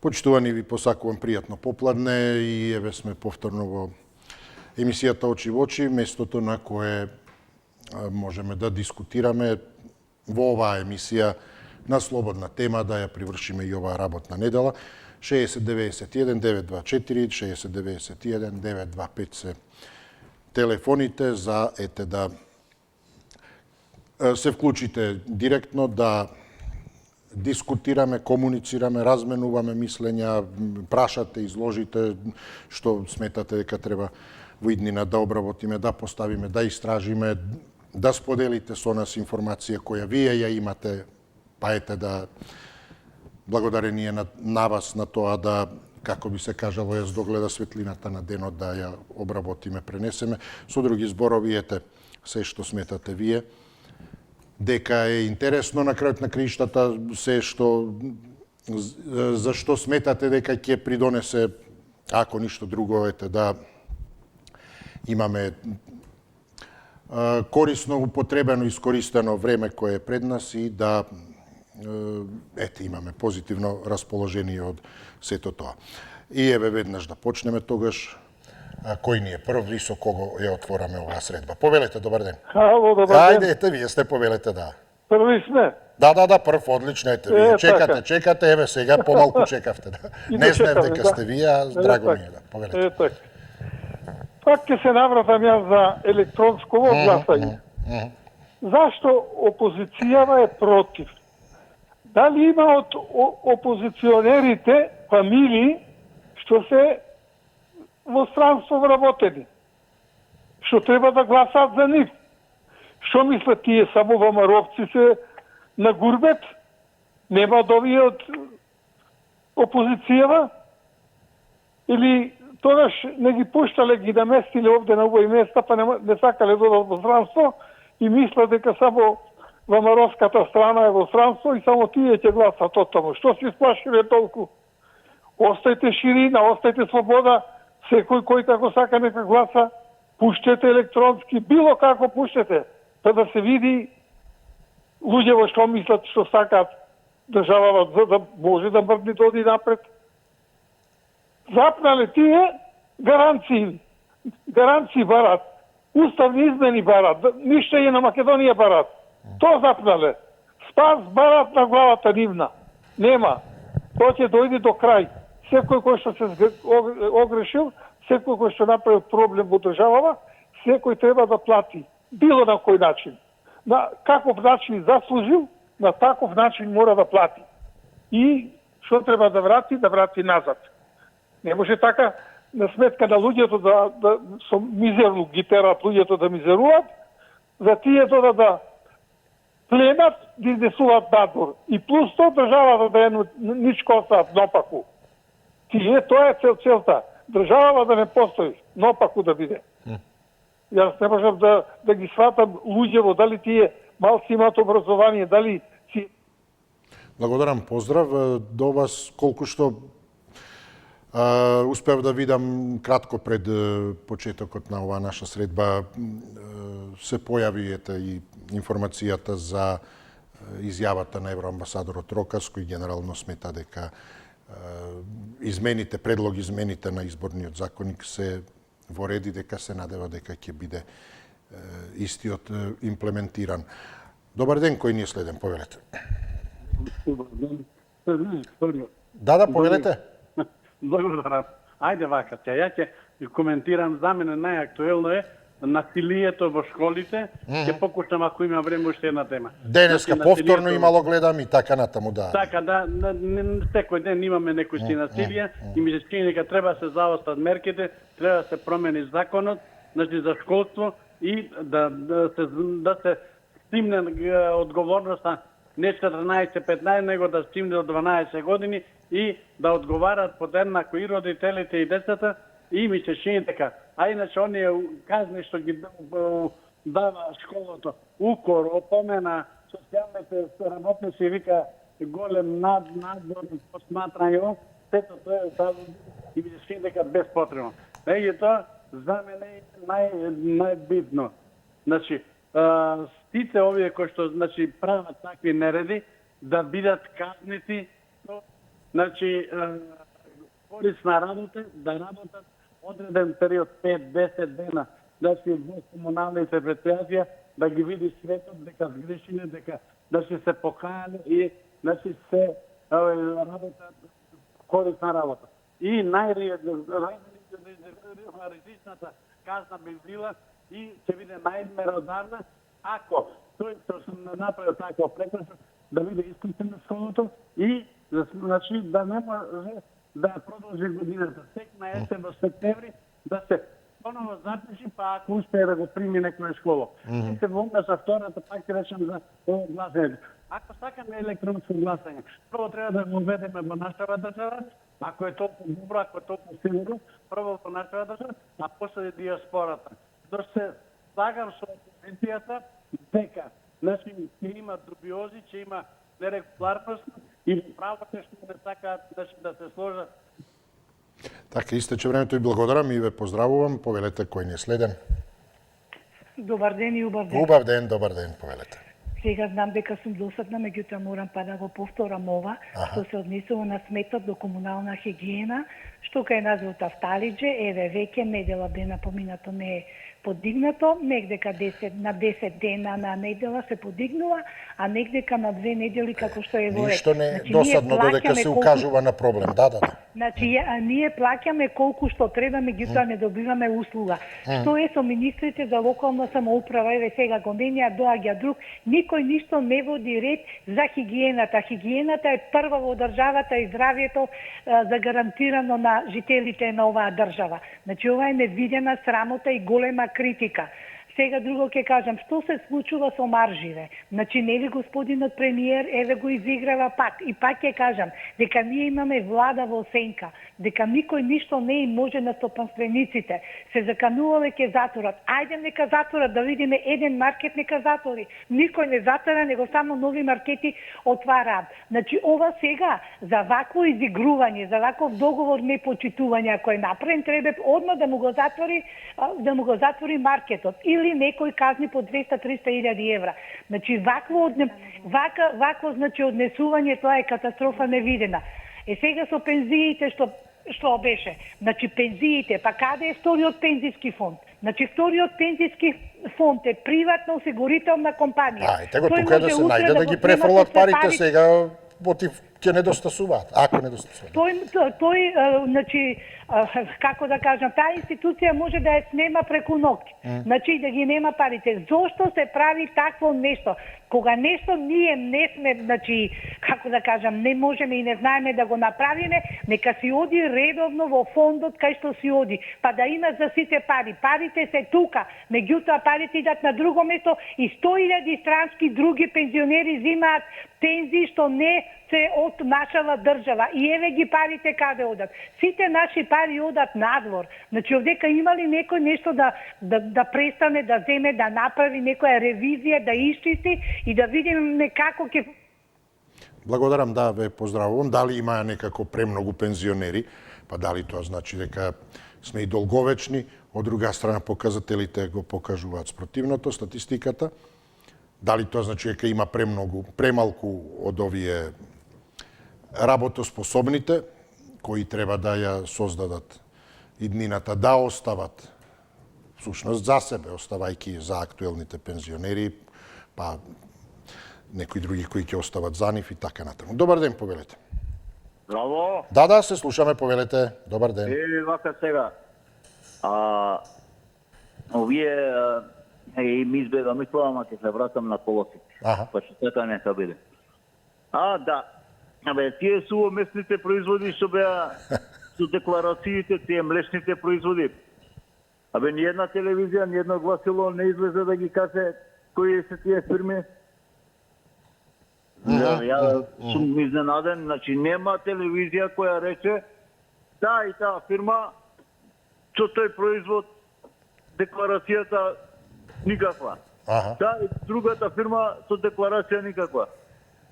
Почитувани, ви посакувам пријатно попладне и еве сме повторно во емисијата Очи во очи, местото на кое можеме да дискутираме во оваа емисија на слободна тема, да ја привршиме и оваа работна недела. 6091 924 6091 925 се телефоните за да се вклучите директно, да дискутираме, комуницираме, разменуваме мислења, прашате, изложите што сметате дека треба во иднина да обработиме, да поставиме, да истражиме, да споделите со нас информација која вие ја имате, па ете да благодарение на вас на тоа да, како би се кажало, ја догледа светлината на денот, да ја обработиме, пренесеме. Со други зборови, ете, се што сметате вие, дека е интересно на крајот на краиштата, се што за што сметате дека ќе придонесе, ако ништо друго, ете да имаме корисно употребено, искористено време кое е пред нас и да имаме позитивно расположение од сето тоа. И еве веднаш да почнеме тогаш. Кој ни е прв и со кого ја отвораме оваа средба? Повелете, добар ден. Ало, добар ден. Ајде, ете, вие сте, повелете, да. Први сме. Да, прв, одлично, ете, вие чекате, еве сега помалку чекавте, да. Не знаев дека сте вие, а драго ми е, да, повелете. Така. Пак ќе се навратам јас за електронско гласање. Зашто опозицијава е против? Дали има од опозиционерите фамилии што се во странство вработени, што треба да гласат за нив? Што мислат тие само ВМРО-вци се на гурбет? Нема од овие од опозицијава? Или тогаш не ги пуштале, ги наместиле овде на овој места, па не сакале додат во странство и мислат дека само ВМРО-ската страна е во странство и само тие ќе гласат од таму. Што се сплашиле толку? Остајте ширина, остајте слобода, секој кој како сака нека гласа, пуштете електронски, било како пуштете, па да се види луѓево што мислат, што сакаат државава, за да може да мрдни да оди напред. Запнале тие гаранции барат, уставни измени барат, ништо е на Македонија барат. То запнале. Спас барат на главата нивна. Нема. Тоа ќе дојде до крај. Секој кој што се огрешил, секој кој што направил проблем во државава, секој треба да плати. Било на кој начин. На каков начин заслужил, на таков начин мора да плати. И што треба да врати назад. Не може така на сметка на луѓето да со мизерно ги терат луѓето да мизеруваат, за тие да пленат, да изнесуваат надвор. И плюс тоа државата да е ничко остаат наопаку. Тоа е целта. Државата да не постои, наопаку да биде. Јас не можам да ги сватам луѓево, дали тие малци имаат образование, дали си... Благодарам, поздрав до вас. Колку што успев да видам кратко пред почетокот на оваа наша средба, се појави и информацијата за изјавата на евроамбасадорот Рокас, кој генерално смета дека измените на изборниот законник се во реди, дека се надева дека ќе биде истиот имплементиран. Добар ден, кој ни е следен, повелете. Да, повелете. Благодарам. Ајде вака, ја ќе коментирам, за мене најактуелно е насилието во школите. Ќе покушам ако има време уште една тема. Денеска повторно имало гледам и така натаму, да. Така, да, секој ден имаме некој си насилие и ми се чини дека треба да се заостат мерките, треба да се промени законот, значи за школство и да се стимне одговорноста не 14-15, него да стимне до 12 години и да одговарат подеднако и родителите и децата, и ми се чини дека, а иначе оние казни што ги дава школото, укор, опомена, социјалните работници вика голем надзор, посматрање, сето тоа е и ми се чини дека безпотребно. Меѓутоа, за мене најбитно. Значи, сите овие кои што прават такви нереди да бидат казнити значи корисна работа, да работат одреден период 5-10 дена, да си во комуналните предпријатија, да ги види светот дека сгрешиле, дека да се покајале и да се работат корисна работа. И најрезичната казна би била и ќе биде најмеродавна ако тој што се направил такво прекршок да биде исклучен од школото и значи да не може да продолжи годината. Тек на есен во септември да се поново запиши, па ако успее да го прими некоја школа. И се вонда за втората, пак ќе речем за гласање. Ако сакаме електронско гласање, прво треба да го введеме во нашава држава, ако е толку добро, ако е толку сигурно, прво во нашава држава, а после диаспората. Да се слагам со опозицијата дека значи ќе има дубиози, ќе има нерегуларност и правото што не сакаат да се сложат. Така, истече времето и благодарам и ве поздравувам. Повелете кој ни е следен. Добар ден и убав ден. Убав ден, добар ден, повелете. Сега знам дека сум досадна, меѓутоа морам па да го повторам ова, што се однесува на сметот до комунална хигиена, што кај нас во Тафталиџе, еве веќе недела дена поминато не е подигнато, негдека на 10 дена на недела се подигнува, а негдека на 2 недели како што е во ред. Ништо не е досадно додека се укажува на проблем. Да. Значи, ние плаќаме колку што треба, меѓутоа не добиваме услуга. Што е со министрите за локална самоуправа, еве сега го менја, доаѓа друг, никој ништо не води ред за хигиената. Хигиената е прва во државата и здравјето загарантирано на жителите на оваа држава. Значи, ова е невидена срамота и голема критика. Сега друго ќе кажам, што се случува со марживе? Значи, нели господинот премиер еве го изиграва пак. И пак ќе кажам, дека ние имаме влада во сенка, дека никој ништо не им може на стопанствениците. Се заканувале ќе затворат. Ајде нека затворат, да видиме еден маркет нека затвори. Никој не затвара, него само нови маркети отвараат. Значи, ова сега, за вакво изигрување, за ваков договор непочитување, ако е направен, треба одма да му го затвори маркетот. Или некој казни по 200-300 илјади евра. Значи, вакво значи, однесување, тоа е катастрофа невидена. Сега со пензиите што беше? Значи, пензиите, па каде е вториот пензиски фонд? Значи, вториот пензиски фонд е приватна осигурителна компанија. Ајте го, тука да се најде да ги префрлат парите сега, ќе недостасуваат, ако недостасуваат. Тој, значи, како да кажам, таа институција може да ја снема преку ноќ. Значи, да ги нема парите. Зошто се прави такво нешто? Кога нешто ние не сме, значи, како да кажам, не можеме и не знаеме да го направиме, нека си оди редовно во фондот кај што си оди, па да има за сите пари. Парите се тука, меѓутоа парите идат на друго место и 100.000 странски други пензионери земаат пензии што не се од нашава држава. И еве ги парите каде одат. Сите наши пари одат надвор. Значи, овдека има ли некој нешто да престане, да земе, да направи некоја ревизија, да исчисти и да видиме како ќе... Благодарам, да, ве поздравувам. Дали има некако премногу пензионери, па дали тоа значи дека сме и долговечни, од друга страна показателите го покажуваат спротивното, статистиката. Дали тоа значи дека има премалку од овие работоспособните, кои треба да ја создадат иднината, да остават всушност за себе, оставајќи за актуелните пензионери, па некои други кои ќе остават за нив и така натаму. Добар ден, повелете. Браво! Да, се слушаме, повелете. Добар ден. Вака сега. Овие ми избега мисла, ама ќе се вратам на колосите. Па што така нека биде. Да. Тие су местните производи што беа со декларациите, тие млечните производи. Ни една телевизија, ни едно гласило не излезе да ги каже кои се тие фирми. Ја сум изненаден, значи нема телевизија која рече таа и таа фирма со тој производ декларацијата никаква. Таа и другата фирма со декларација никаква.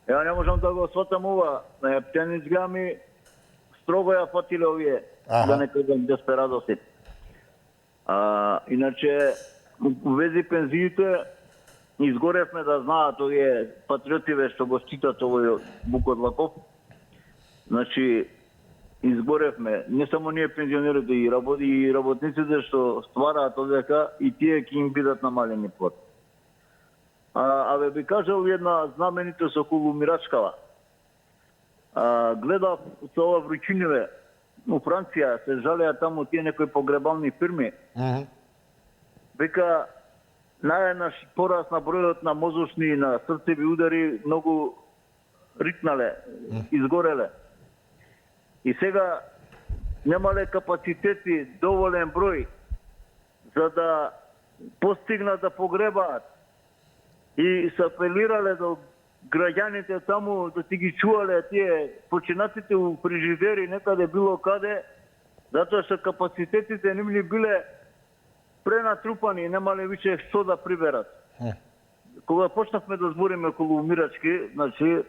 Ја не можам да го сватам ова. Птенец грами строго ја фатиле овие, да не кажам десперадоси. Иначе, у вези пензиите, изгоревме да знаат овие патриотиве што го читат овој Буко Длаков, Значи, изгоревме, не само ние пензионерите, и работниците што ствараат овдека, и тие ќе им бидат намалени плати. Абе би кажал една знаменитост околу Мирачкава. Гледав со ова вручиниве у Франција, се жалеа таму тие некои погребални фирми. Века, најнаш порасна бројот на мозочни и на срцеви удари, многу рикнале, изгореле. И сега немале капацитети, доволен број, за да постигнат да погребаат. И се апелирале до граѓаните таму да ти ги чувале тие починатите у фрижидери некаде било каде, затоа што капацитетите нивни биле пренатрупани и немале више што да приберат. Кога почнавме да збориме околу Мирачки, значи,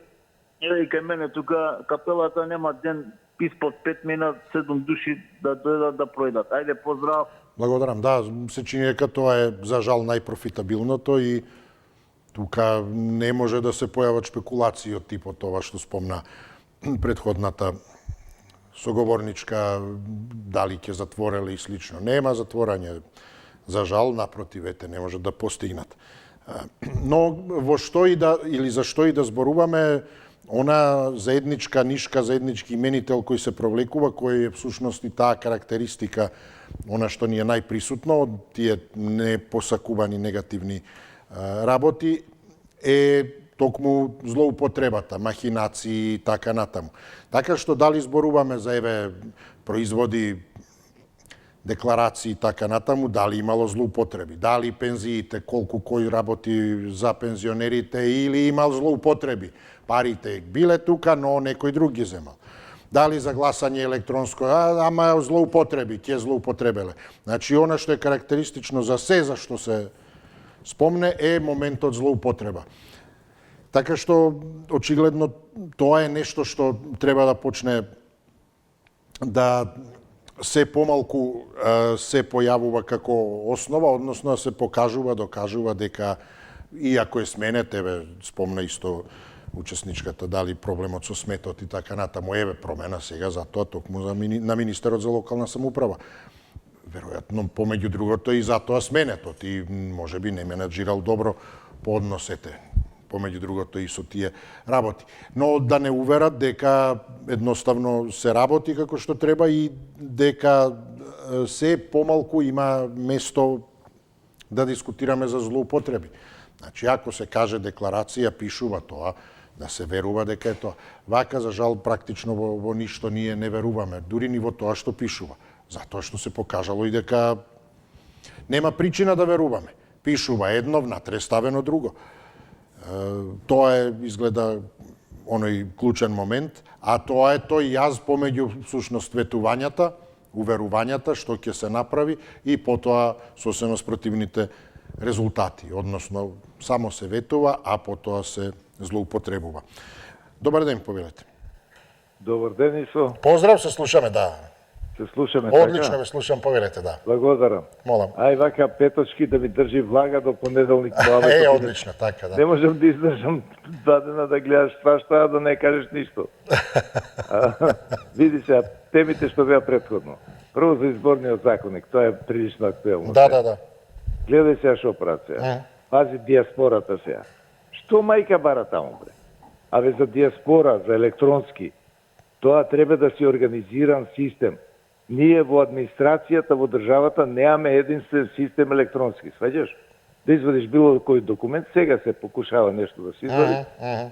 и кај мене тука капелата нема ден испод 5 минат 7 души да дојдат да пројдат. Ајде, поздрав. Благодарам. Да, се чини дека тоа е за жал најпрофитабилното и тука не може да се појават шпекулации од типот това што спомна предходната соговорничка, дали ќе затвореле и слично. Нема затворање, за жал, напротив, ете, не може да постигнат. Но во што и да, или за што и да зборуваме, она заедничка нишка, заеднички именител кој се провлекува, кој е всушност и таа карактеристика, она што ни е најприсутно од тие непосакувани негативни работи, е токму злоупотребата, махинации и така натаму. Така што дали зборуваме за производи, декларации и така натаму, дали имало злоупотреби, дали пензиите, колку кој работи за пензионерите или имал злоупотреби. Парите биле тука, но некој друг ги земал. Дали за гласање електронско, ама злоупотреби, ќе злоупотребеле. Значи, она што е карактеристично за се за што се спомне е моментот злоупотреба. Така што, очигледно, тоа е нешто што треба да почне да се помалку се појавува како основа, односно да се покажува, докажува дека, иако е сменет, спомна исто учесничката, дали проблемот со сметот и така натаму, промена сега затоа токму на министерот за локална самоуправа. Веројатно, помеѓу другото и затоа сменетот и можеби не менаџирал добро по односете, помеѓу другото и со тие работи. Но да не уверат дека едноставно се работи како што треба и дека се помалку има место да дискутираме за злоупотреби. Значи, ако се каже декларација, пишува тоа, да се верува дека е тоа. Вака, за жал, практично во ништо ние не веруваме, дури ни во тоа што пишува. Затоа што се покажало и дека нема причина да веруваме. Пишува едно, внатре ставено друго. Тоа е, изгледа, оној клучен момент, а тоа е тој јаз помеѓу всушност ветувањата, уверувањата, што ќе се направи и потоа сосема спротивните резултати, односно само се ветува, а потоа се злоупотребува. Добар ден, повелете. Добар ден, Исо. Поздрав, се слушаме, да. Се слушаме, Одлично така? ве слушам, повелете, да. Благодарам. Молам. Ај вака петочки да ми држи влага до понеделник. Одлично, така, да. Не можам да издржам 2 дена да гледаш свашта, да не кажеш ништо. Види се, темите што беа претходно. Прво за изборниот законник, тоа е прилично актуелно. Да. Гледај сега шо прават сега. Пази диаспората сега. Што мајка бара таму, бре? Абе за диаспора, за електронски, тоа треба да се организиран систем. Ние во администрацијата, во државата, немаме единствен систем електронски, сваѓаш? Да извадиш било кој документ, сега се покушава нешто да се извади.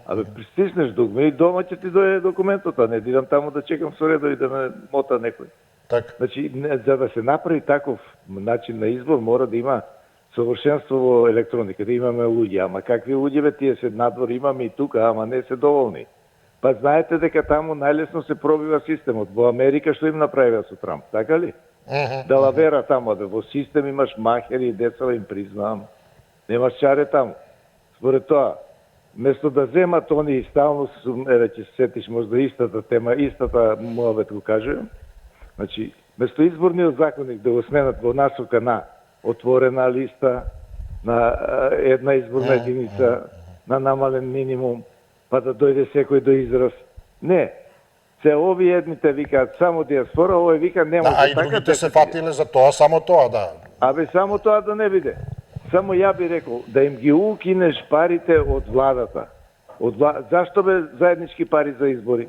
Абе, пристиснеш догме и дома ќе ти дојде документот, а не дидам таму да чекам со редови да ме мота некој. Так. Значи, за да се направи таков начин на избор, мора да има совршенство во електроника, да имаме луѓе. Ама какви луѓе, бе, тие се надвор имаме и тука, ама не се доволни. Па знаете дека таму најлесно се пробива системот. Во Америка што им направија со Трамп, така ли? Делавера таму, да во систем имаш махери и децава, им признавам. Немаш чаре таму. Според тоа, место да земат они стално, ќе се сетиш можда истата тема, истата муавет го кажувам. Значи, место изборниот законник да го сменат во насока на отворена листа, на една изборна единица, на намален минимум, па да дојде секој до израз. Не. се овие едните викаат само диаспора, овој вика не може Да, а и така. другите се фатиле за тоа, само тоа, да. Абе, само тоа да не биде. Само ја би рекол, да им ги укинеш парите од владата. Зашто бе заеднички пари за избори?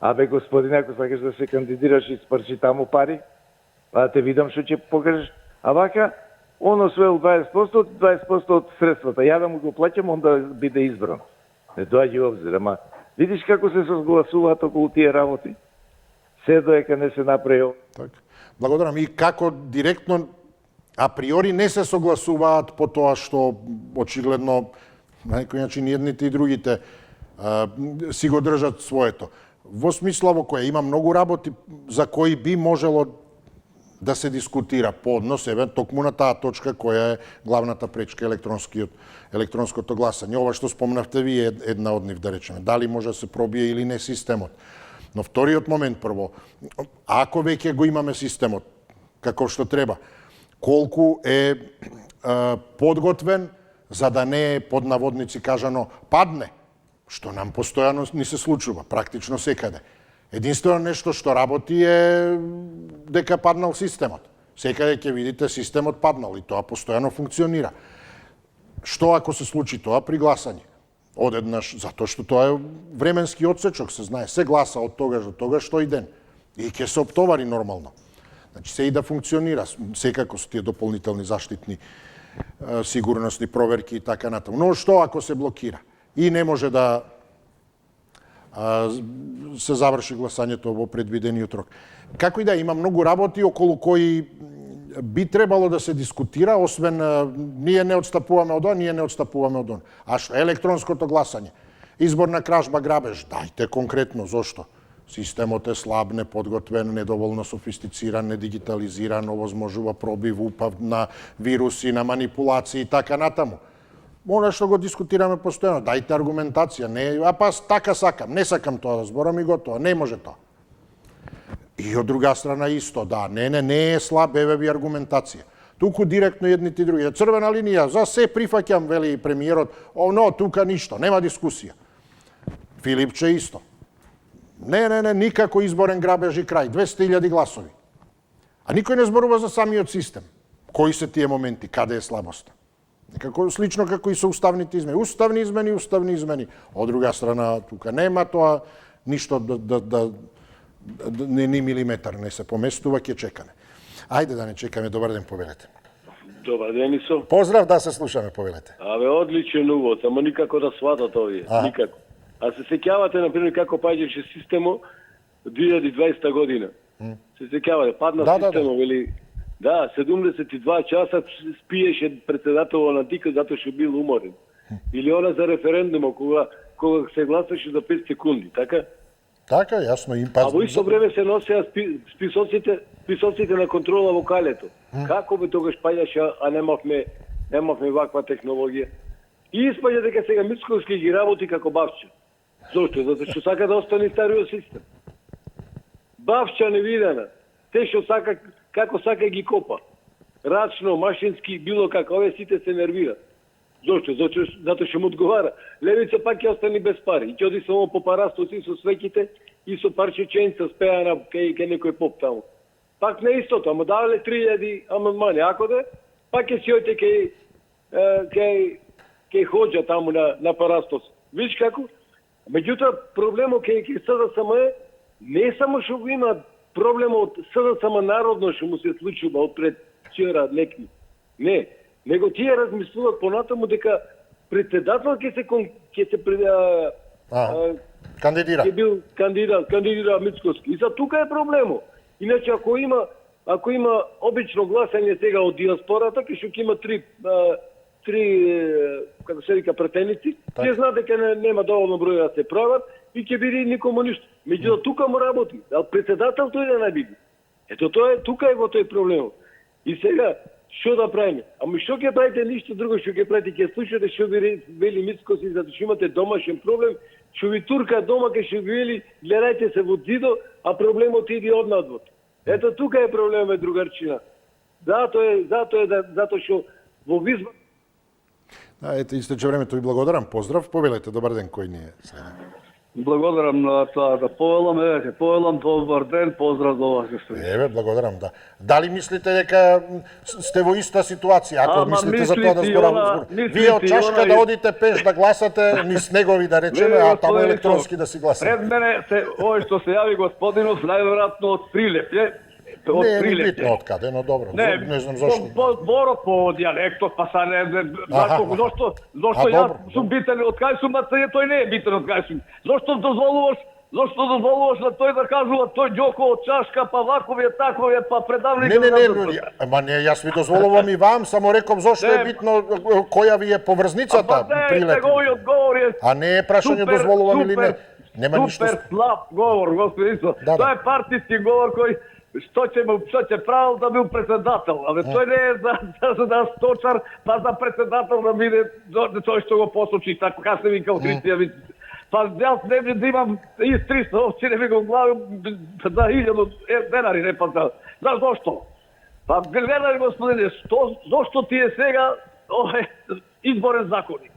Абе, господине, ако сакаш да се кандидираш и спрчи таму пари, па да те видам што ќе покажеш. А вака, он освоил 20% од средствата. Ја да му го плаќам, он да биде избран. Не доаѓа у обзир, ама видиш како се согласуваат околу тие работи? Се доека не се направи. Така. Благодарам. И како директно априори не се согласуваат по тоа што очигледно на некој начин и едните и другите си го држат своето. Во смисла во која има многу работи за кои би можело да се дискутира по однос токму на таа точка која е главната пречка електронското гласање. Ова што спомнавте ви е една од нив, да речеме. Дали може да се пробие или не системот. Но вториот момент прво, ако веќе го имаме системот како што треба, колку е подготвен за да не е под наводници кажано падне, што нам постојано ни се случува, практично секаде. Единствено нешто што работи е дека паднал системот. Секаде ќе видите системот паднал и тоа постојано функционира. Што ако се случи тоа при гласање? Одеднаш, затоа што тоа е временски одсечок, се знае, се гласа од тогаш до тогаш тој ден. И ќе се оптовари нормално. Значи, се и да функционира, секако со тие дополнителни заштитни сигурностни проверки и така натаму. Но што ако се блокира и не може да се заврши гласањето во предвидениот рок? Како и да, има многу работи околу кои би требало да се дискутира, освен ние не отстапуваме од ние не отстапуваме од А што електронското гласање? Изборна кражба, грабеж, дајте конкретно, зошто? Системот е слаб, неподготвен, недоволно софистициран, недигитализиран, овозможува пробив, упав на вируси, на манипулации и така натаму. Она што го дискутираме постојано, дајте аргументација, не, така сакам, не сакам тоа да зборам и готово, не може тоа. И од друга страна исто, да, не е слаб, еве ви аргументација. Туку директно едните и други. Црвена линија, за се прифаќам, вели премиерот, но тука ништо, нема дискусија. Филипче исто. Не, никако изборен грабеж и крај, 200.000 гласови. А никој не зборува за самиот систем. Кои се тие моменти, каде е слабоста? Некако слично како и со уставните измени. Уставни измени. Од друга страна, тука нема тоа, ништо ни милиметар не се поместува, ќе чекаме. Ајде да не чекаме, добар ден, повелете. Добар ден, Исо. Поздрав, да се слушаме, повелете. Абе, одличен увод, само никако да сватат овие, никако. А се сеќавате, например, како паѓаше системо 2020 година. Се сеќавате, падна системо, вели, да, 72 часа спиеше председателот на ДИК затоа што бил уморен. Или она за референдумот, кога се гласаше за 5 секунди, така? Така, јасно, им А во исто време се носеа списоците на контрола во калето. Како бе тогаш паѓаше, а немавме ваква технологија? И испаѓа дека сега Мицковски ги работи како Бавча. Зошто? Затоа што сака да остане стариот систем. Бавча невидена. Те што сака, како сака ги копа. Рачно, машински, било како, овие сите се нервираат. Зошто? Затоа што му одговара. Левица пак ќе остане без пари. И ќе оди само по парастоци со свеќите и со парче ченца спеана кај некој поп таму. Пак не истото, ама давале 3000 амандмани. Ако де, пак ќе си ојте кај хоџа таму на парастоци. Виж како? Меѓутоа, проблемот кај СДСМ е не само што го има проблемот СДСМ народно што му се случува од пред вчера некни. Не, него тие размислуваат понатаму дека председател ќе се кандидира. Ќе бил кандидира Мицковски. И за тука е проблемот. Иначе ако има обично гласање сега од диаспората, ќе има три како се вика претеници, тие знаат дека нема доволно број да се прават и ќе биде никому ништо. Меѓутоа тука му работи, а председател тој да не биде. Ето тоа е, тука е во тој проблем. И сега што да правиме? Ама што ќе правите, ништо друго што ќе правите, ќе слушате што ви вели Мицкоси, затоа што имате домашен проблем, што ви турка дома ке што ви вели гледајте се во зидо, а проблемот иде однадвор. Ето тука е проблемот, другарчина. Затоа што во Визма. Да, ете, истече времето, ви благодарам. Поздрав, повелете, добар ден, кој ни е сега. Благодарам на тоа да повелам, еве, повелам добар ден, поздрав до вас, господин. Еве, благодарам, да. Дали мислите дека сте во иста ситуација? Ако Ама мислите за тоа да мислите и зборам, мислите вие од и чашка она да и- одите пеш да гласате низ негови да речеме, Не, а таму господине, електронски да си гласате. Пред мене се овој што се јави господинов најверојатно од Прилеп, од Не е ни Прилеп. битно од каде, но добро. Не знам по зошто. Боро по дијалектот, па са не, Аха. зошто А, јас добро, сум битен од кај сум, а тој не е битен од кај сум. Зошто дозволуваш на тој да кажува тој џоко од чашка, па вакови, такови, па предавник. Не, ама не, јас ви дозволувам и вам, само реков зошто е Не. битно која ви е поврзницата Прилеп. Негови одговори. А не е прашање дозволувам или не. Нема ништо. Супер слаб говор, господин Исо. Да, да. Тоа е партиски говор кој што ќе правил да бил председател. Абе тој не е за сточар, па за председател да биде тој што го посочи, така како се вика Христија. Па јас не би да имам и 300 овци, не би го главил за 1000 денари, не па за зошто? Па гледај господине, зошто ти е сега овој изборен законник?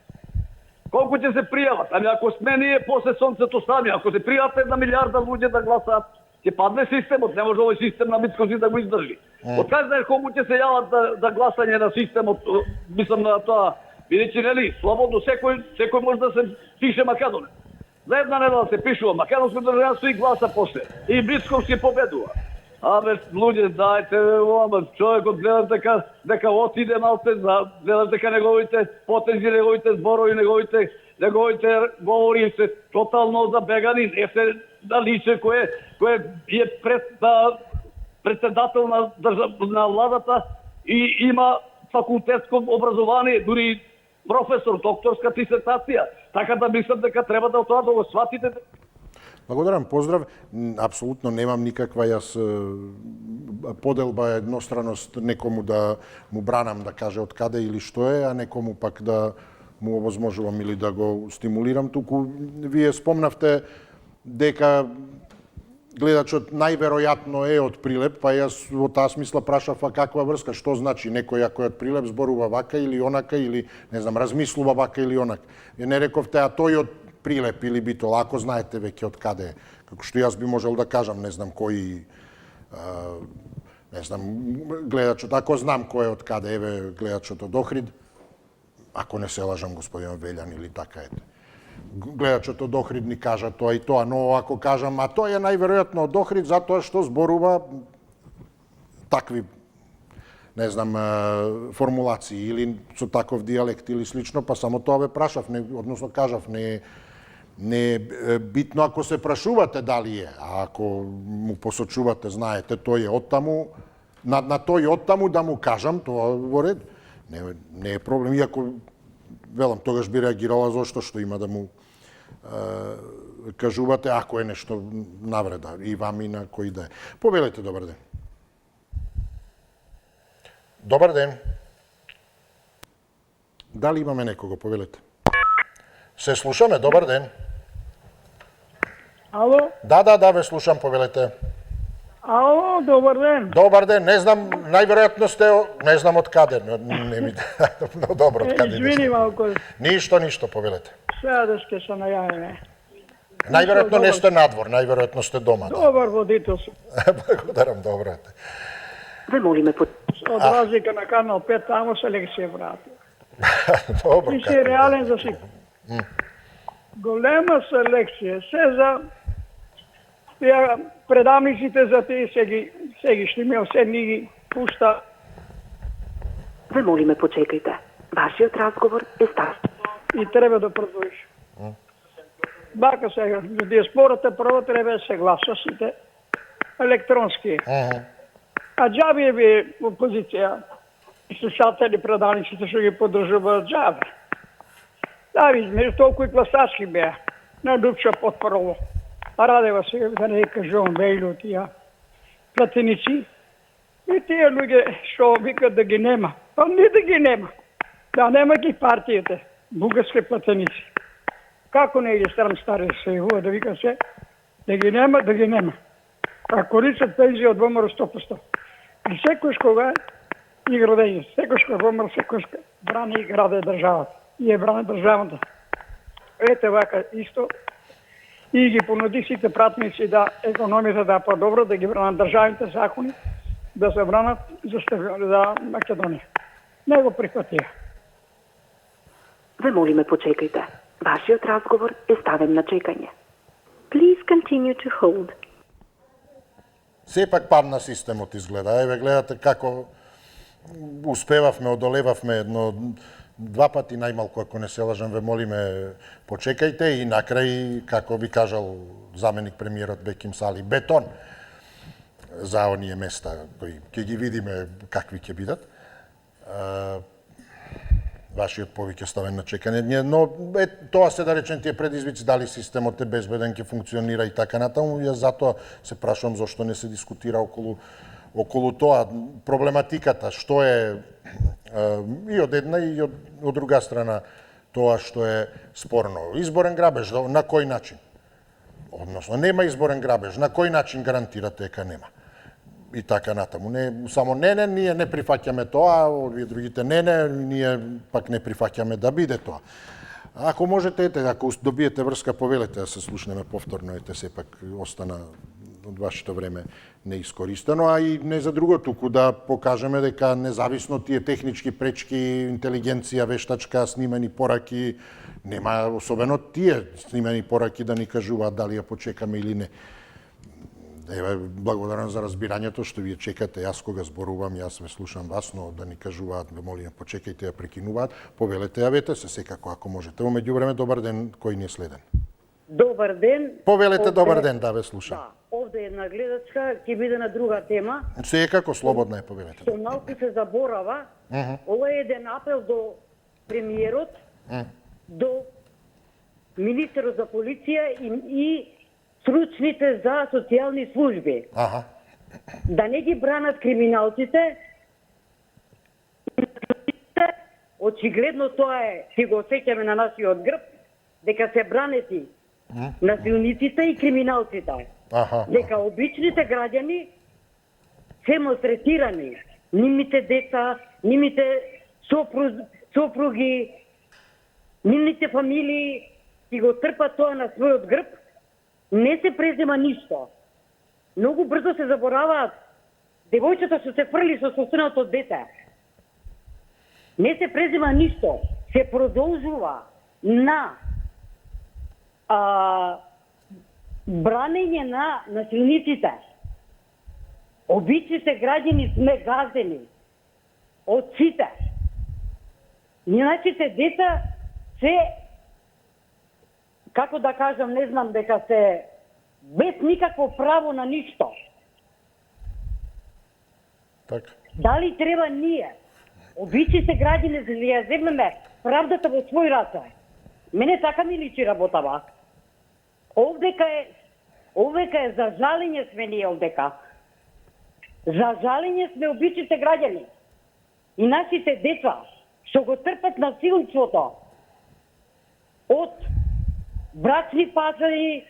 Колку ќе се пријават? Ами ако сме ние после сонцето сами, ако се пријават 1 милиарда луѓе да гласаат, ќе падне системот, не може овој систем на Мицкоси да го издржи. Од кај знаеш колку ќе се јават да гласање на системот, мислам на тоа, бидејќи нели, слободно секој може да се пише Македонец. За една недела се пишува македонско државство и гласа после. И Мицковски победува. Абе, луѓе, дајте, ама човекот гледам дека отиде малце, гледам дека неговите потези, неговите зборови, неговите говори се тотално забегани, не се да личе кој е председател на владата и има факултетско образование, дури професор, докторска дисертација. Така да мислам дека треба да тоа да го сватите. Благодарам, поздрав. Апсолутно немам никаква јас поделба, едностраност некому да му бранам да каже од каде или што е, а некому пак да му овозможувам или да го стимулирам. Туку вие спомнавте дека гледачот најверојатно е од Прилеп, па јас во таа смисла прашав каква врска, што значи некој ако е од Прилеп зборува вака или онака или не знам, размислува вака или онака. Ја не рековте а тој од Прилеп или Битол, ако знаете веќе од каде е. Како што јас би можел да кажам, не знам кој не знам, гледачот, ако знам кој е од каде, еве гледачот од Охрид, ако не се лажам господин Велјан или така ете. Гледачот од Охрид ни кажа тоа и тоа, но ако кажам, а тој е најверојатно од Охрид затоа што зборува такви не знам, формулации или со таков дијалект или слично, па само тоа ве прашав, односно кажав, не е битно ако се прашувате дали е, а ако му посочувате, знаете, тој е оттаму, на тој оттаму да му кажам, тоа во ред, не е проблем, иако велам, тогаш би реагирала зошто што има да му кажувате ако е нешто навреда и вам и на кој да е. Повелете, добар ден. Добар ден. Дали имаме некого, повелете? Се слушаме, добар ден. Ало? Да, ве слушам, повелете. Ало, добар ден. Добар ден, не знам, најверојатно сте, не знам од каде, не ми но добро од каде. Извини малку. Ништо, повелете. Сега да сте се најавиме. Најверојатно не сте надвор, најверојатно сте дома. Добар водител сум. Благодарам, добро. Ве молиме по... Од разлика на Канал 5, тамо се лекција врати. Добро. И се реален за сите. Голема селекција, се за предавниците за тие се ги штимел, се ни ги пушта. Ве молиме почекајте. Вашиот разговор е стар. И треба да продолжи. Бака сега, за диаспората прво треба да се гласа сите електронски. А џабе би опозиција, слушатели предавниците што ги поддржуваат џабе. Да, меѓу толку и гласачки беа. На Дупча потпрво. А Радева сега, да не кажувам, Вејло, тија платеници. И тие луѓе што викат да ги нема. Па не да ги нема. Да нема ги партијите, бугарски платеници. Како не ги старам стари се да вика се, да ги нема. А корицат пензија од ВМРО 100%. И секојш кога и градење, секојш кога ВМРО, секојш брани и граде државата. И е брани државата. Ете вака исто. и ги понуди сите пратници да економијата да подобро, да ги бранат државните закони, да се бранат за Македонија. Не го прифатија. Ве молиме почекајте. Вашиот разговор е ставен на чекање. Please continue to hold. Сепак падна системот изгледа. Еве гледате како успевавме, одолевавме едно два пати најмалку, ако не се лажам, ве молиме почекајте и на крај, како би кажал заменик премиерот Беким Сали, бетон за оние места кои ќе ги видиме какви ќе бидат. Вашиот повеќе ставен на чекање, но тоа се да речем тие предизвици, дали системот е безбеден, ќе функционира и така натаму. Јас затоа се прашувам зошто не се дискутира околу тоа проблематиката, што е и од една и од друга страна тоа што е спорно. Изборен грабеж, на кој начин? Односно, нема изборен грабеж, на кој начин гарантирате дека нема? И така натаму. Не само не, ние не прифаќаме тоа, овие другите не, ние пак не прифаќаме да биде тоа. Ако можете, ако добиете врска, повелете да се слушнеме повторно, сепак остана од вашето време неискористено, а и не за друго, туку да покажеме дека независно тие технички пречки, интелигенција, вештачка, снимени пораки, нема особено тие снимени пораки да ни кажуваат дали ја почекаме или не. Еве, благодарам за разбирањето што вие чекате. Јас кога зборувам, јас ве слушам вас, но да ни кажуваат, ве молиме, почекајте, ја прекинуваат, повелете, јавете се секако ако можете. Во меѓувреме, добар ден, кој ни е следен? Добар ден. Повелете, добар ден, да ве слушам. Да, овде една гледачка ќе биде на друга тема. Секако, слободно е, повелете. Што малку се заборава, ова е еден апел до премиерот, до министерот за полиција и стручните за социјални служби. Да не ги бранат криминалците. Очигледно тоа е, си го осеќаме на нашиот грб, дека се бранети насилниците и криминалците. Дека обичните граѓани се малтретирани. Нивните деца, нивните сопруги, нивните фамилии си го трпат тоа на својот грб. Не се презема ништо. Многу брзо се забораваат девојчето што се фрли со собственото дете. Не се презема ништо. Се продолжува на бранење на насилниците. Обичните граѓани сме газени од сите. Нашите деца се, како да кажам, не знам, дека се без никакво право на ништо. Така. Дали треба ние, обичните граѓани, да ја земеме правдата во свој раце? Мене така ми личи работава. Овдека е за жалење сме ние овдека. За жалење сме обичните граѓани. И нашите деца, што го трпат насилството од брачни пазари,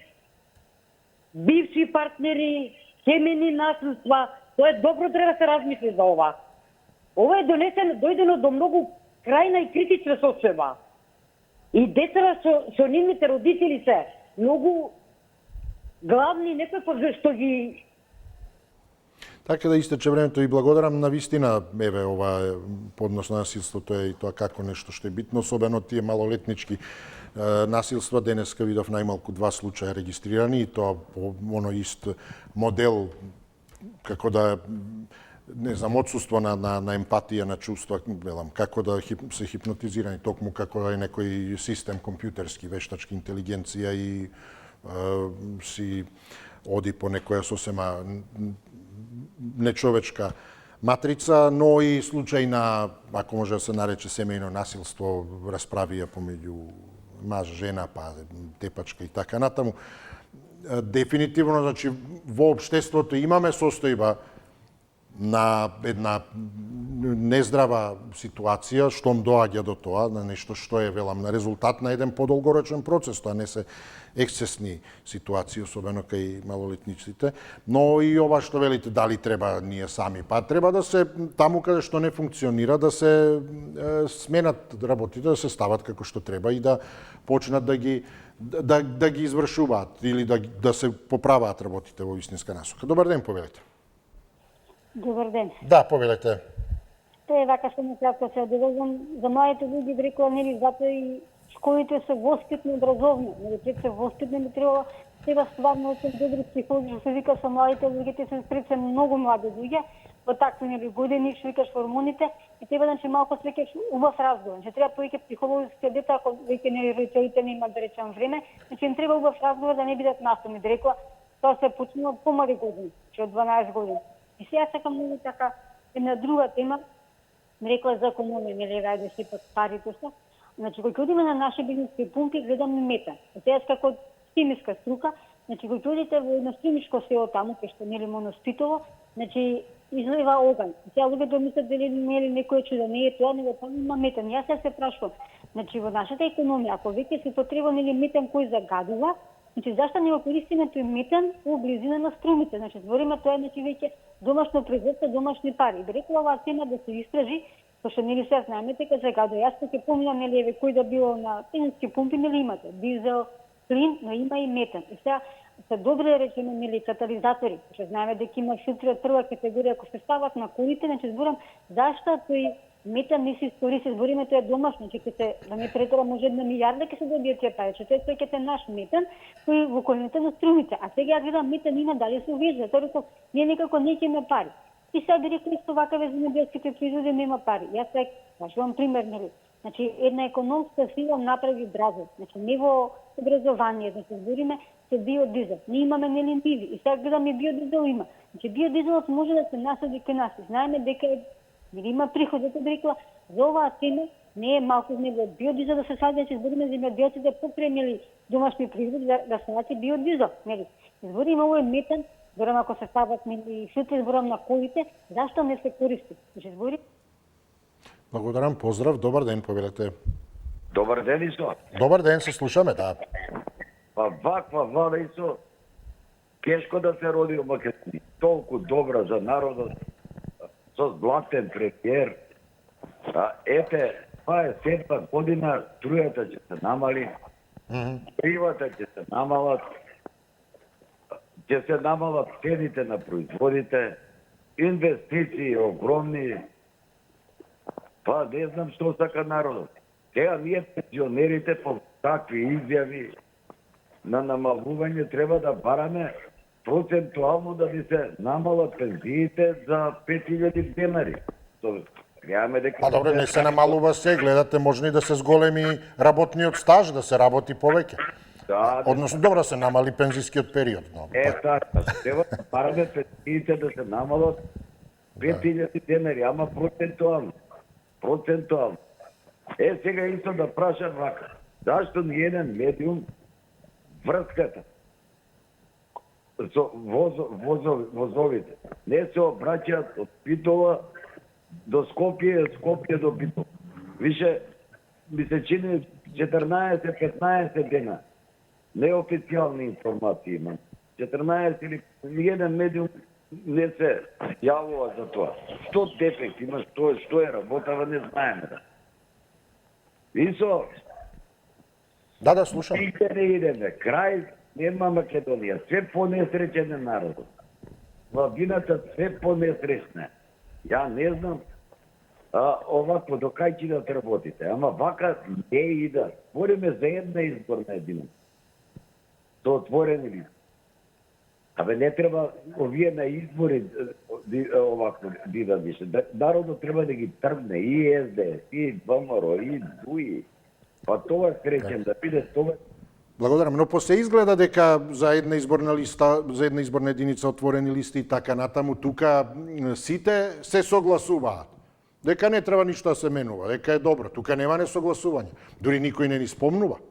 бивши партнери, семени насилства, тоа е добро, треба да се размисли за ова. Ова е дојдено до многу крајна и критична состојба. И децата со нивните родители се многу главни, некој што ги... Така да истече времето и благодарам на вистина, еве, ова поднос на насилството е и тоа како нешто што е битно, особено тие малолетнички насилства. Денеска видов најмалку 2 случаја регистрирани и тоа по оној ист модел, како да не знам, отсуство на емпатија, на чувства, велам, како да се хипнотизирани, токму како е некој систем компјутерски, вештачки интелигенција и си оди по некоја сосема нечовечка матрица, но и случај на, ако може да се нарече семејно насилство, расправија помеѓу маж, жена, па тепачка и така натаму. Дефинитивно, значи, во општеството имаме состојба на една нездрава ситуација, штом доаѓа до тоа, на нешто што е, велам, на резултат на еден подолгорочен процес, тоа не се ексцесни ситуации, особено кај малолетниците, но и ова што велите, дали треба ние сами, па треба да се, таму каде што не функционира, да се сменат работите, да се стават како што треба и да почнат да ги извршуваат или да се поправаат работите во вистинска насока. Добар ден, повелете. Добар ден. Да, повелете. Тоа е вака само кратко се одвезам за младите луѓе, би рекла, нели, затоа и школите се воспитно образовни, нели, пред се воспитно би треба стварно се добри психолози, што се вика со младите луѓе, те се пред се многу млади луѓе, во такви, нели, години, што викаш хормоните, и треба, значи, малку се викаш убав разговор, значи, треба повеќе психолозите дета, ако веќе, нели, родителите не имат, да речем, време, значи, им треба убав разговор да не бидат наставни, би рекла, тоа се почнува помали години, че од 12 години. И сега сакам многу така една друга тема, рекла за економија, нели, рајде се пак парите се. Значи, кога одиме на наши бизнески пункти, гледаме метан. Сега како химиска струка, значи, кога одите во едно стримишко село таму, кај што нели Моноститово, значи, излива оган. Сега луѓето мислат дали нели некој чудо, не е тоа, него таму има метан. Јас се прашувам, значи, во нашата економија, ако веќе се потреба нели метан кој загадува, значи, зашто не го користиме тој метан во близина на струмите? Значи, збориме тоа, значи, веќе домашно производство, домашни пари. Би рекла оваа тема да се истражи, пошто нели се знаеме дека загадува. Јас ќе поминам, нели, еве кој да било на бензински пумпи, нели имате дизел, плин, но има и метан. И сега се добре речеме, нели, катализатори, што знаеме дека има филтри од прва категорија кои се стават на колите, значи зборам зашто тој метан не се искористи, збориме тоа е домашно, че ќе се да не претера може 1 милијарда ќе се добие тие пари, че тоа е наш метан кој во колините на струмите. А сега ја гледам метан има дали се увезува, тоа реков ние некако не ќе има пари. И сега би рекли исто вака ве земјоделските производи нема пари. Јас сега кажувам пример, нели. Значи една економска сила направи бразот. Значи не во образование, значи збориме се биодизел. Ние имаме нели ниви и сега гледаме биодизел има. Значи биодизелот може да се насади кај нас. Знаеме дека нели има приходи, да рекла за оваа тема не е малку него биодизел да се сади, значи збориме земјоделците попремили домашни производи да се сади биодизел, нели. Збориме овој метан, зборам ако се стават нели филтри, зборам на колите, зашто не се користи? Значи збори. Благодарам, поздрав, добар ден, повелете. Добар ден, Исо. Добар ден, се слушаме, да. Па ваква влада, Исо, тешко да се роди во Македонија. Толку добра за народот, со златен премиер. Ете, това е 7 година, струјата ќе се намали, кривата ќе се намалат, ќе се намалат цените на производите, инвестиции огромни. Па не знам што сака народот. Сега ние пензионерите по такви изјави на намалување треба да бараме процентуално да ни се намалат пензиите за 5000 денари. Гледаме дека... А добре, не се намалува се, гледате можни да се зголеми работниот стаж, да се работи повеќе. Да, односно, добро се намали пензискиот период. Но... така, треба да бараме пензиите да се намалат 5000 денари, ама процентуално. Процентуално. Сега исто да прашам вака. Зашто ни еден медиум врската со возовите не се обраќаат од Битола до Скопје, Скопје до Битола. Више, ми се чини 14-15 дена. Неофицијални информации имам. 14 или еден медиум не се јавува за тоа. Што дефект има, што е работава, не знаеме. Исо, да, слушам. Не идеме, крај нема Македонија, се понесреќен е народот. Владината се понесреќна. Ја не знам овако до кај ќе да работите, ама вака не ида. Збориме за една изборна единица. Со отворени листа. Абе не треба овие на избори овако да више. Народот треба да ги тргне и СДС, и ВМРО, и ДУИ. Па тоа е среќен да биде тоа. Благодарам, но после изгледа дека за една изборна листа, за една изборна единица отворени листи и така натаму, тука сите се согласуваат. Дека не треба ништо да се менува, дека е добро. Тука нема несогласување. Дури никој не ни спомнува.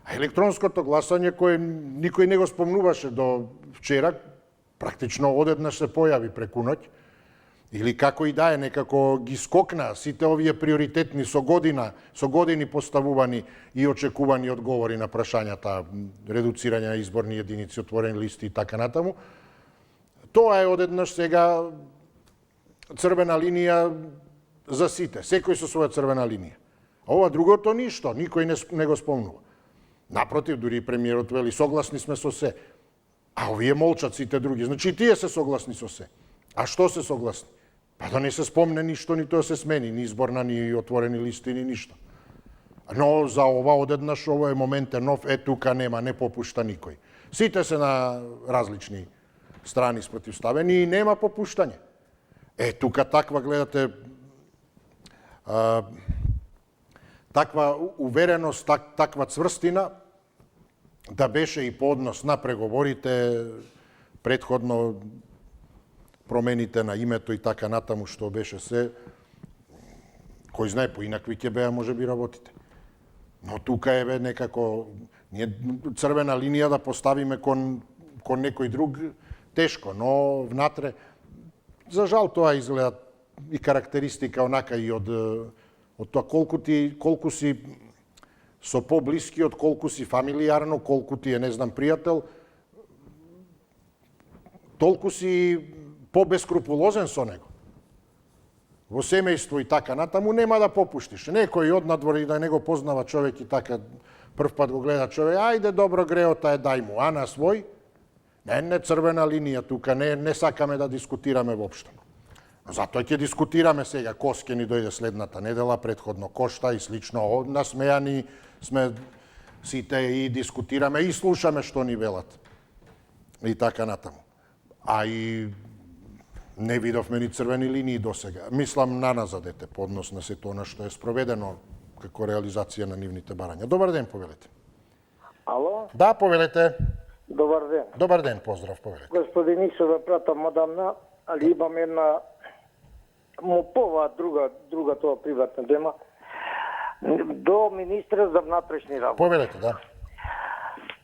А електронското гласање кое никој не го спомнуваше до вчера, практично одеднаш се појави преку ноќ Или како и да е, некако ги скокна сите овие приоритетни со години поставувани и очекувани одговори на прашањата, редуцирање на изборни единици, отворени листи и така натаму. Тоа е одеднаш сега црвена линија за сите. Секој со своја црвена линија. А ова другото ништо, никој не го спомнува. Напротив, дури и премиерот вели, согласни сме со се. А овие молчат сите други. Значи и тие се согласни со се. А што се согласни? Па да не се спомне ништо, нито да се смени, ни изборна, ни отворени листи, ни ништо. Но за ова одеднаш, овој момент е нов, тука нема, не попушта никој. Сите се на различни страни спротивставени и нема попуштање. Тука таква, гледате, таква увереност, таква цврстина, да беше и по однос на преговорите, предходно промените на името и така натаму што беше се, кој знае, поинакви ќе беа можеби работите. Но тука е некако црвена линија да поставиме кон некој друг тешко, но внатре за жал тоа изгледа и карактеристика онака и од тоа колку си со поблискиот, колку си фамилијарно, колку ти е, не знам, пријател, толку си побескрупулозен со него. Во семејство и така натаму нема да попуштиш. Некој однадвор и да не го познава човек и така прв пат го гледа човек, ајде добро греота е дај му, а на свој не црвена линија тука, не сакаме да дискутираме воопшто. Затоа ќе дискутираме сега, Кос ќе ни дојде следната недела, предходно Кошта и слично, насмејани сме сите и дискутираме и слушаме што ни велат. И така натаму. А и не видовме ни црвени линии до сега. Мислам наназад по однос на сето она што е спроведено како реализација на нивните барања. Добар ден, повелете. Ало? Да, повелете. Добар ден. Добар ден, поздрав, повелете. Господин Исо, да пратам одамна, али имам една друга тоа приватна тема, до министра за внатрешни работи. Повелете, да.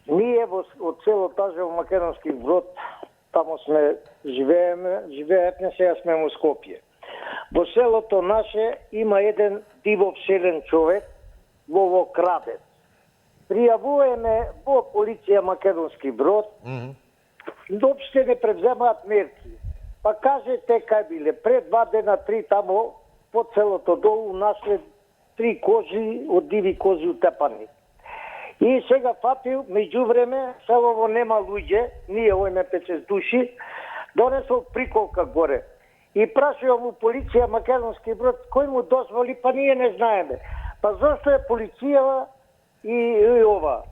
Ние од село Тажа во Македонски Брод, тамо сме живееме, сега сме во Скопје. Во селото наше има еден диво вселен човек, во крадец. Пријавуваме во полиција Македонски Брод, доопште не превземаат мерки. Па кажете кај биле, пред 2 дена, 3 тамо, по целото долу нашле 3 кожи од диви кози утепани. И сега фатил, меѓувреме, селово нема луѓе, ние ојме 5-6 души, донесол приколка горе. И прашувам у полиција Македонски Брод, кој му дозволи, па ние не знаеме. Па зашто е полиција и ова?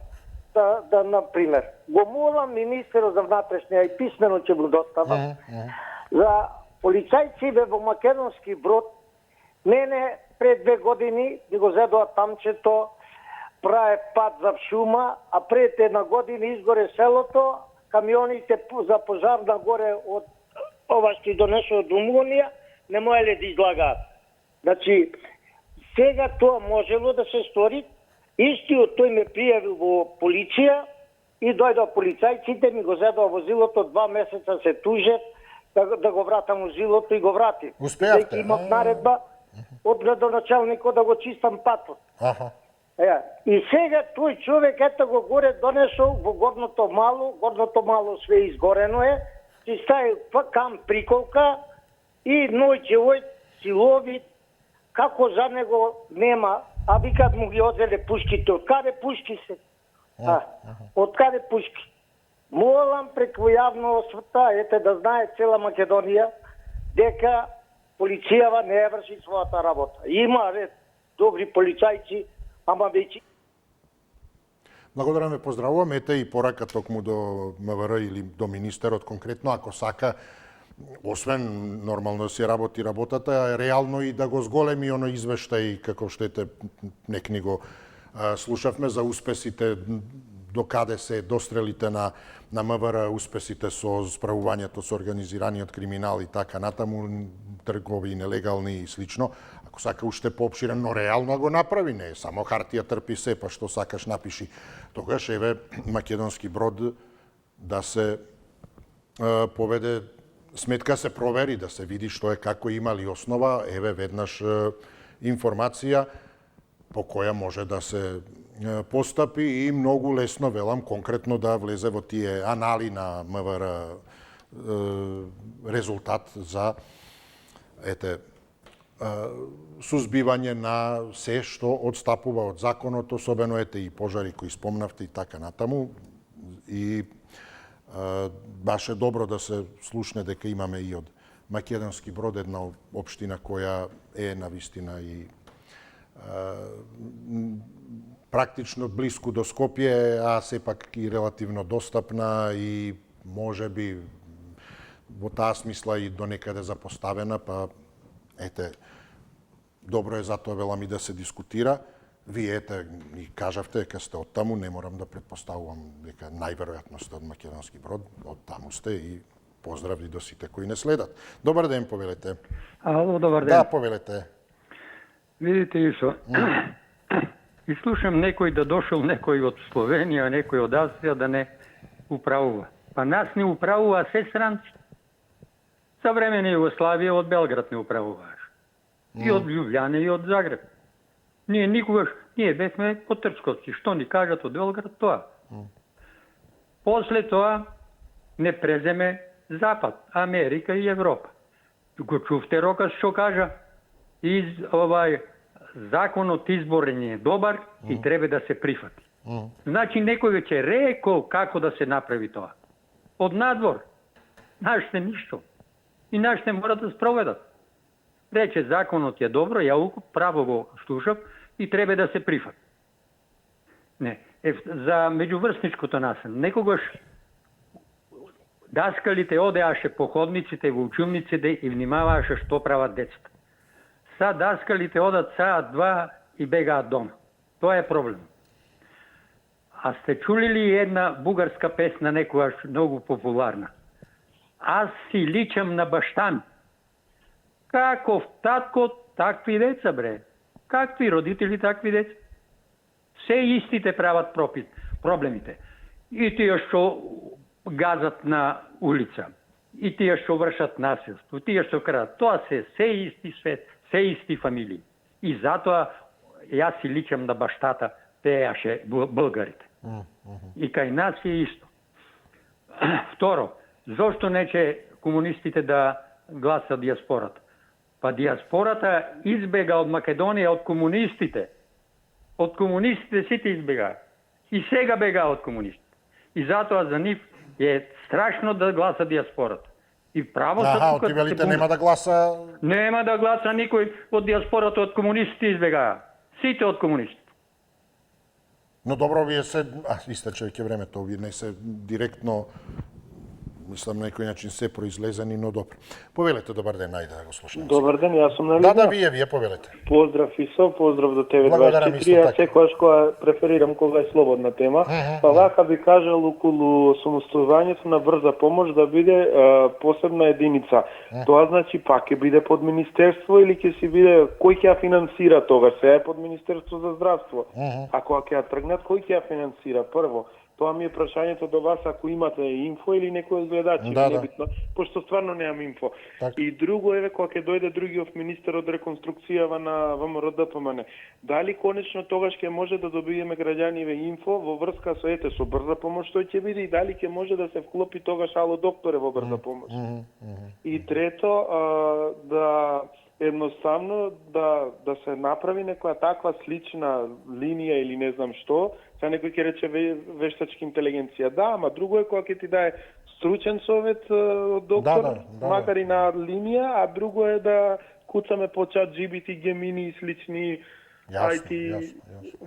Да, например, го молам министерот за внатрешни, и писмено ќе му доставам, за полицајците во Македонски Брод, мене пред 2 години ги го зедоа тамчето, праe пат за шума, а пред 1 година изгоре селото, камионите за пожар нагоре од ова што донесо од Румунија, не можеле да излагаат. Значи, сега тоа можело да се стори, истиот тој ме пријавил во полиција и дојдоа полицајците, ми го зедоа возилото, 2 месеца се тужев да го вратам возилото и го вратив. Успеавте? Имав наредба од градоначалникот да го чистам патот. И сега тој човек ето го горе донесол во горното мало све изгорено е, си ставил кам приколка и ноќевој силовит, како за него нема, а викат му ги одзеле пушките, од каде пушки се? Од каде пушки? Молам преку јавно освета, да знае цела Македонија, дека полицијава не ја врши својата работа. Има ред добри полицајци, ама веќе. Благодарам, поздравувам. Ете и порака токму до МВР или до министерот конкретно, ако сака, освен нормално да се работи работата, реално и да го зголеми оно извештај, како што некни го слушавме за успесите, до каде се дострелите на МВР, успесите со справувањето со организираниот криминал и така натаму, тргови нелегални и слично. Ако сака уште поопширен, но реално го направи, не само хартија трпи се, па што сакаш напиши. Тогаш еве Македонски Брод да се поведе сметка се провери, да се види што е, како има ли основа, еве веднаш информација по која може да се постапи и многу лесно, велам, конкретно да влезе во тие анали на МВР резултат за сузбивање на се што одстапува од законот, особено и пожари кои спомнавте и така натаму. И баш е добро да се слушне дека имаме и од Македонски Брод една општина која е навистина и практично близко до Скопје, а сепак и релативно достапна и може би во таа смисла и до некаде запоставена, па добро е затоа велам и да се дискутира. Вие ни кажавте дека сте од таму, не морам да предпоставувам дека најверојатно сте од Македонски Брод, од таму сте и поздрави до сите кои не следат. Добар ден, повелете. Ало, добар ден. Да, повелете. Видите Ишо, и слушам некој да дошол некој од Словенија, некој од Австрија да не управува. Па нас не управува се странци. За време на Југославија од Белград не управуваш. И од Љубљана и од Загреб. Ние никогаш, ние бевме потрчковци. Што ни кажат од Белград, тоа. После тоа не преземе Запад, Америка и Европа. Го чувте Рокас што кажа? Законот изборен е добар и треба да се прифати. Значи некој веќе рекол како да се направи тоа. Од надвор. Наште ништо. И наште мора да спроведат. Рече законот е добро, ја право го слушав и треба да се прифати. Не, за меѓуврсничкото насен. Некогаш даскалите одеаше по ходниците во училниците и внимаваше што прават децата. Сад даскалите одат саат-два и бегаат дома. Тоа е проблем. А сте чули ли една бугарска песна некогаш многу популарна? Аз си личам на башта ми. Каков татко, такви деца, бре. Какви родители, такви деца. Се истите прават проблемите. И тие што газат на улица, и тие што вршат насилство, тие што крадат. Тоа се исти свет, се исти фамилии. И затоа јас си личам на баштата, теаше българите. И кај нас е исто. Второ, зошто нече комунистите да гласат диаспората? Па диаспората избега од Македонија од комунистите. Од комунистите сите избегаат. И сега бега од комунистите. И затоа за нив е страшно да гласа диаспората. И право са тука. Велите нема да гласа... Нема да гласа никој од диаспората, од комунистите избегаа. Сите од комунистите. Но добро, вие се... истече веќе времето, вие не се директно... Мислам, на некој начин се произлезени, но добро. Повелете, добар ден, најде да го слушаме. Добар ден, јас сум на линија. Да, вие повелете. Поздрав Исо, поздрав до тебе. Благодарам 24, јас секојаш кога преферирам кога е слободна тема. Па вака би кажал околу самостојувањето на брза помош да биде посебна единица. Тоа значи пак ќе биде под министерство или ќе си биде кој ќе ја финансира тогаш? Се е под Министерство за здравство. А кога ќе ја тргнат, кој ќе ја финансира прво? Тоа ми е прашањето до вас, ако имате инфо или некој од гледачи, небитно, пошто стварно немам инфо. И друго е, кога ќе дојде другиот министер од реконструкцијава на ВМРО ДПМН, дали конечно тогаш ќе може да добиеме граѓаниве инфо во врска со брза помош што ќе биде и дали ќе може да се вклопи тогаш ало докторе во брза помош. И трето, да едноставно да се направи некоја таква слична линија или не знам што, са некој ќе рече вештачка интелигенција. Да, ама друго е кога ќе ти дае стручен совет од доктор, макар и на линија, а друго е да куцаме по чат GPT, Gemini и слични IT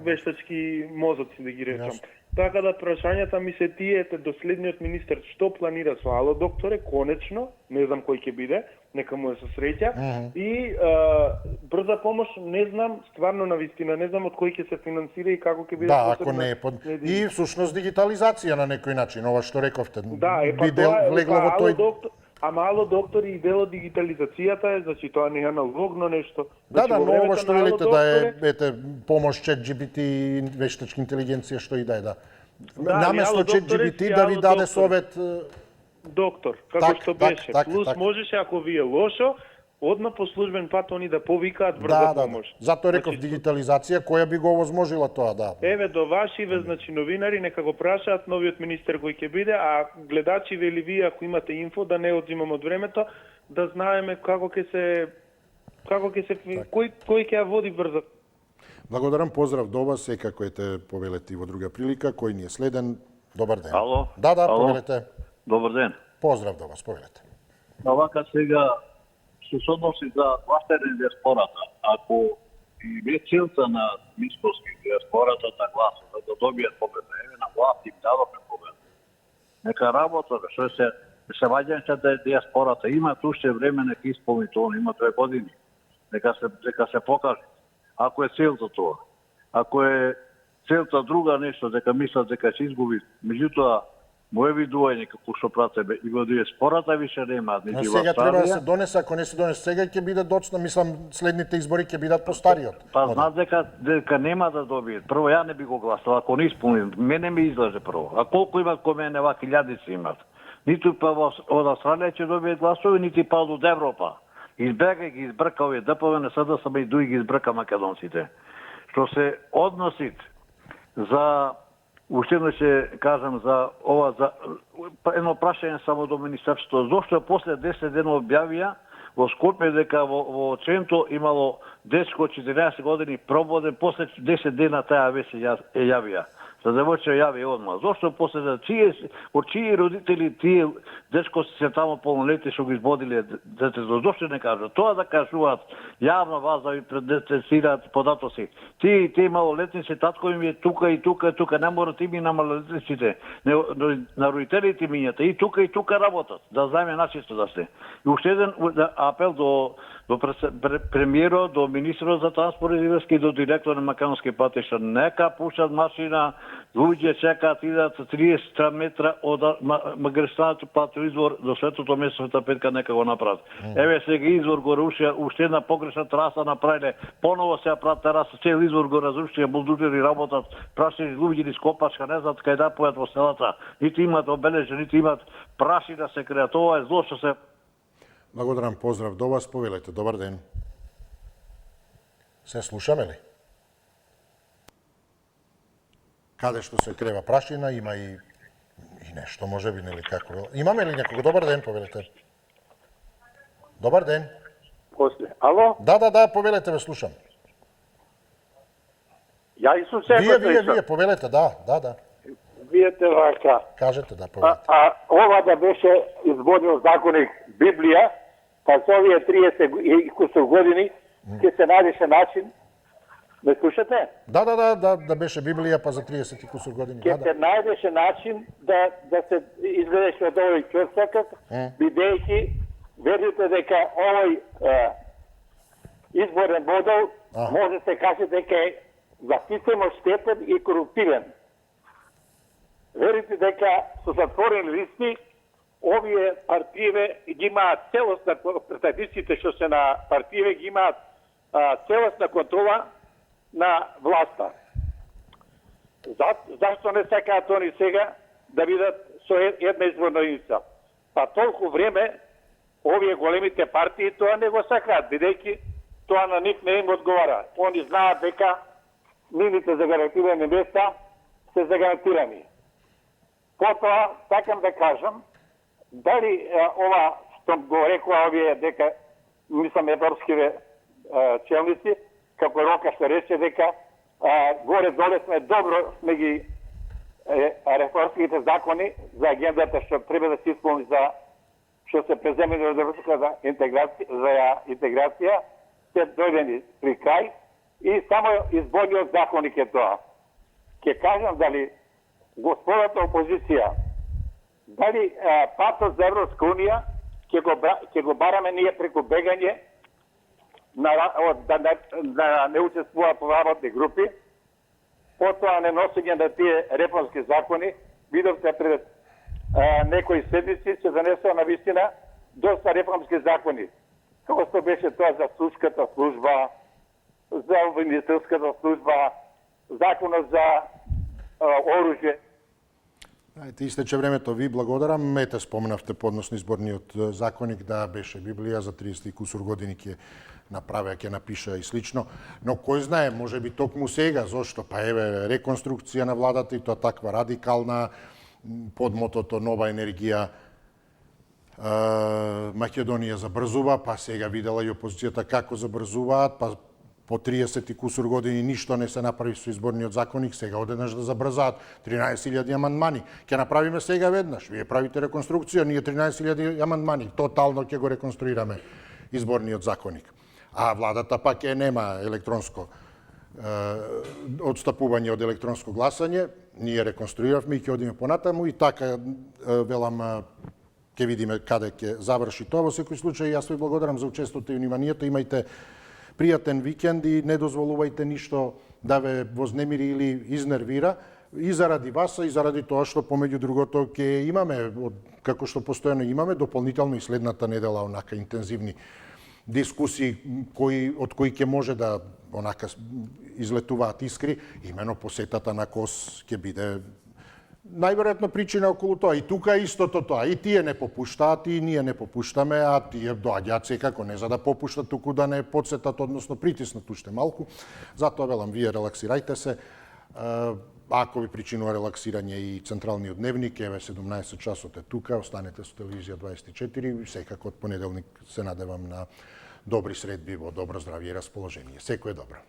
вештачки мозоци, да ги речам. Така да прашањата ми се тие, до следниот министер што планира со ало докторе, конечно, не знам кој ќе биде, нека му е со среќа, и брза помош, не знам, стварно на вистина, не знам од кој ќе се финансира и како ќе биде. Да, ако не е под... И всушност дигитализација на некој начин, ова што рековте. Да, па тоа е, ама ало доктори и дел од дигитализацијата е, значи тоа не е аналогно нешто. Да, но ова што велите да е помош чат GPT и вештачка интелигенција што и да е, да. Наместо чат GPT да ви даде совет доктор, како што беше. Плюс така. можеше, ако ви е лошо, одма по службен пат они да повикаат брза помош. Затоа реков дигитализација која би го овозможила тоа, да. Еве до вашиве, значи новинари нека го прашаат новиот министер кој ќе биде, а гледачи или вие ако имате инфо да не одзимам од времето, да знаеме како ќе се кој ќе ја води брза. Благодарам, поздрав до вас, секако ете повелете и во друга прилика, кој ни е следен. Добар ден. Ало? Да, Ало? повелете. Добар ден. Поздрав до вас, повелете. Вака сега што се односи за гласење диаспората, ако и ве целта на мисковски диаспората да гласува, да добијат победа, еве на власт им дадовме победа. Нека работат, што се ваѓање да диаспората имаат уште време, нека исполни тоа, има 2 години. Нека се покаже. Ако е целта тоа. Ако е целта друга нешто, дека мислат дека ќе изгуби, меѓутоа мој видување како што пратебе и во диаспората више нема нити во сега треба да се донесе, ако не се донесе сега ќе биде доцна, мислам следните избори ќе бидат постариот. Па знаат дека нема да добијат. Прво ја не би го гласал ако не исполним. Мене ми излаже прво. А колку имат кој мене вака илјадици имат? Ниту па од Австралија ќе добијат гласови, нити па од Европа. Избега ги избрка овие ДПВ, не сада саба и дуи ги избрка македонците. Што се односи за уште едно ќе кажам за ова за едно прашање само до министерството. Зошто после 10 дена објавија во Скопје дека во Центо имало дечко од 14 години прободен, после 10 дена таа веќе ја јавија. За девојче јави одма. Зошто после од чии родители тие дечко се тамо полнолетни што ги избодиле детето? Зошто не кажат? Тоа да кажуваат јавно вас да ви предетесираат податоци. Тие малолетници, татко им е тука и тука, не мора тими на малолетниците, на родителите мињата и тука работат, да знаеме начисто да се. И уште еден апел до премиерот, до министерот за транспорт и врски и до директор на македонски патишта. Нека пушат машина, луѓе чекаат, идат 30 метра од магистралниот патен извор до Светото место Света Петка, нека го направат. Еве сега извор го рушија, уште една погрешна траса направиле, поново се прават тераса, цел извор го разрушија, булдузери работат, прашени луѓе низ Копачка, не знаат кај да појат во селата, нити имат обележи, нити имат праши да се креат. Ова е зло што се. Благодарам, поздрав до вас, повелете, добар ден. Се слушаме ли? Каде што се крева прашина, има и нешто, може би, нели како. Имаме ли некого? Добар ден, повелете. Добар ден. После. Ало? Да, повелете, ве слушам. Ја и сум се Вие, повелете, да. Виете вака. Кажете, да, повелете. Ова да беше изборниот законник Библија, па со овие 30 и кусор години, ќе се најдеше начин. Ме слушате? Да беше Библија, па за 30 и кусор години. Ќе се најдеше начин да се изгледаше од овој човек, бидејќи верите дека овој изборен модел може да се каже дека е за системот штетен и коруптивен. Верите дека со затворени листи овие партије ги имаат целосна, представниците што се на партије ги имаат целосна контрола на власта. Зашто не сакаат они сега да бидат со една изборна единица? Па толку време овие големите партии тоа не го сакаат, бидејќи тоа на нив не им одговара. Они знаат дека нивните загарантирани места се загарантирани. Потоа, сакам да кажам, дали ова што го рекоа овие дека, мислам, европскиве челници, како Рока што рече дека горе-доле сме добро сме ги реформските закони за агендата што треба да се исполни за што се преземени од Европска интеграција, се дојдени при крај и само изборниот законник е тоа. Ке кажам дали господата опозиција, дали патот за Европска унија ќе го бараме ние преку бегање да не учествува по работни групи, потоа не носење на тие реформски закони. Видовте пред некои седмици се занесува на вистина доста реформски закони. Како што беше тоа за судската служба, за обвинителската служба, законот за оружје. Ајте, истече времето. Ви благодарам. Ете, споменавте подносно изборниот законник, да беше Библија за 30 и кусур години ќе направи, ќе напиша и слично. Но кој знае, може би токму сега, зошто? Па еве, реконструкција на владата и тоа таква радикална, под мотото нова енергија, Македонија забрзува, па сега видела и опозицијата како забрзуваат, па по 30 и кусур години ништо не се направи со изборниот законник, сега одеднаш да забрзаат 13.000 амандмани. Ќе направиме сега веднаш. Вие правите реконструкција, ние 13.000 амандмани, тотално ќе го реконструираме изборниот законник. А владата пак нема електронско одстапување од електронско гласање, ние реконструиравме и ќе одиме понатаму и така велам ќе видиме каде ќе заврши тоа. Во секој случај јас ви благодарам за учеството и вниманието. Имајте пријатен викенд и не дозволувајте ништо да ве вознемири или изнервира и заради вас, и заради тоа што помеѓу другото ќе имаме, како што постојано имаме, дополнително и следната недела онака интензивни дискусии од кои ќе може да онака излетуваат искри, имено посетата на КОС ќе биде најверојатно причина околу тоа. И тука истото тоа. И тие не попуштаат, и ние не попуштаме, а тие доаѓаат секако не за да попуштат, туку да не подсетат, односно притиснат уште малку. Затоа велам, вие релаксирајте се. Ако ви причинува релаксирање и централниот дневник, еве 17 часот е тука, останете со телевизија 24, секако од понеделник се надевам на добри средби, во добро здравје и расположение. Секој е добро.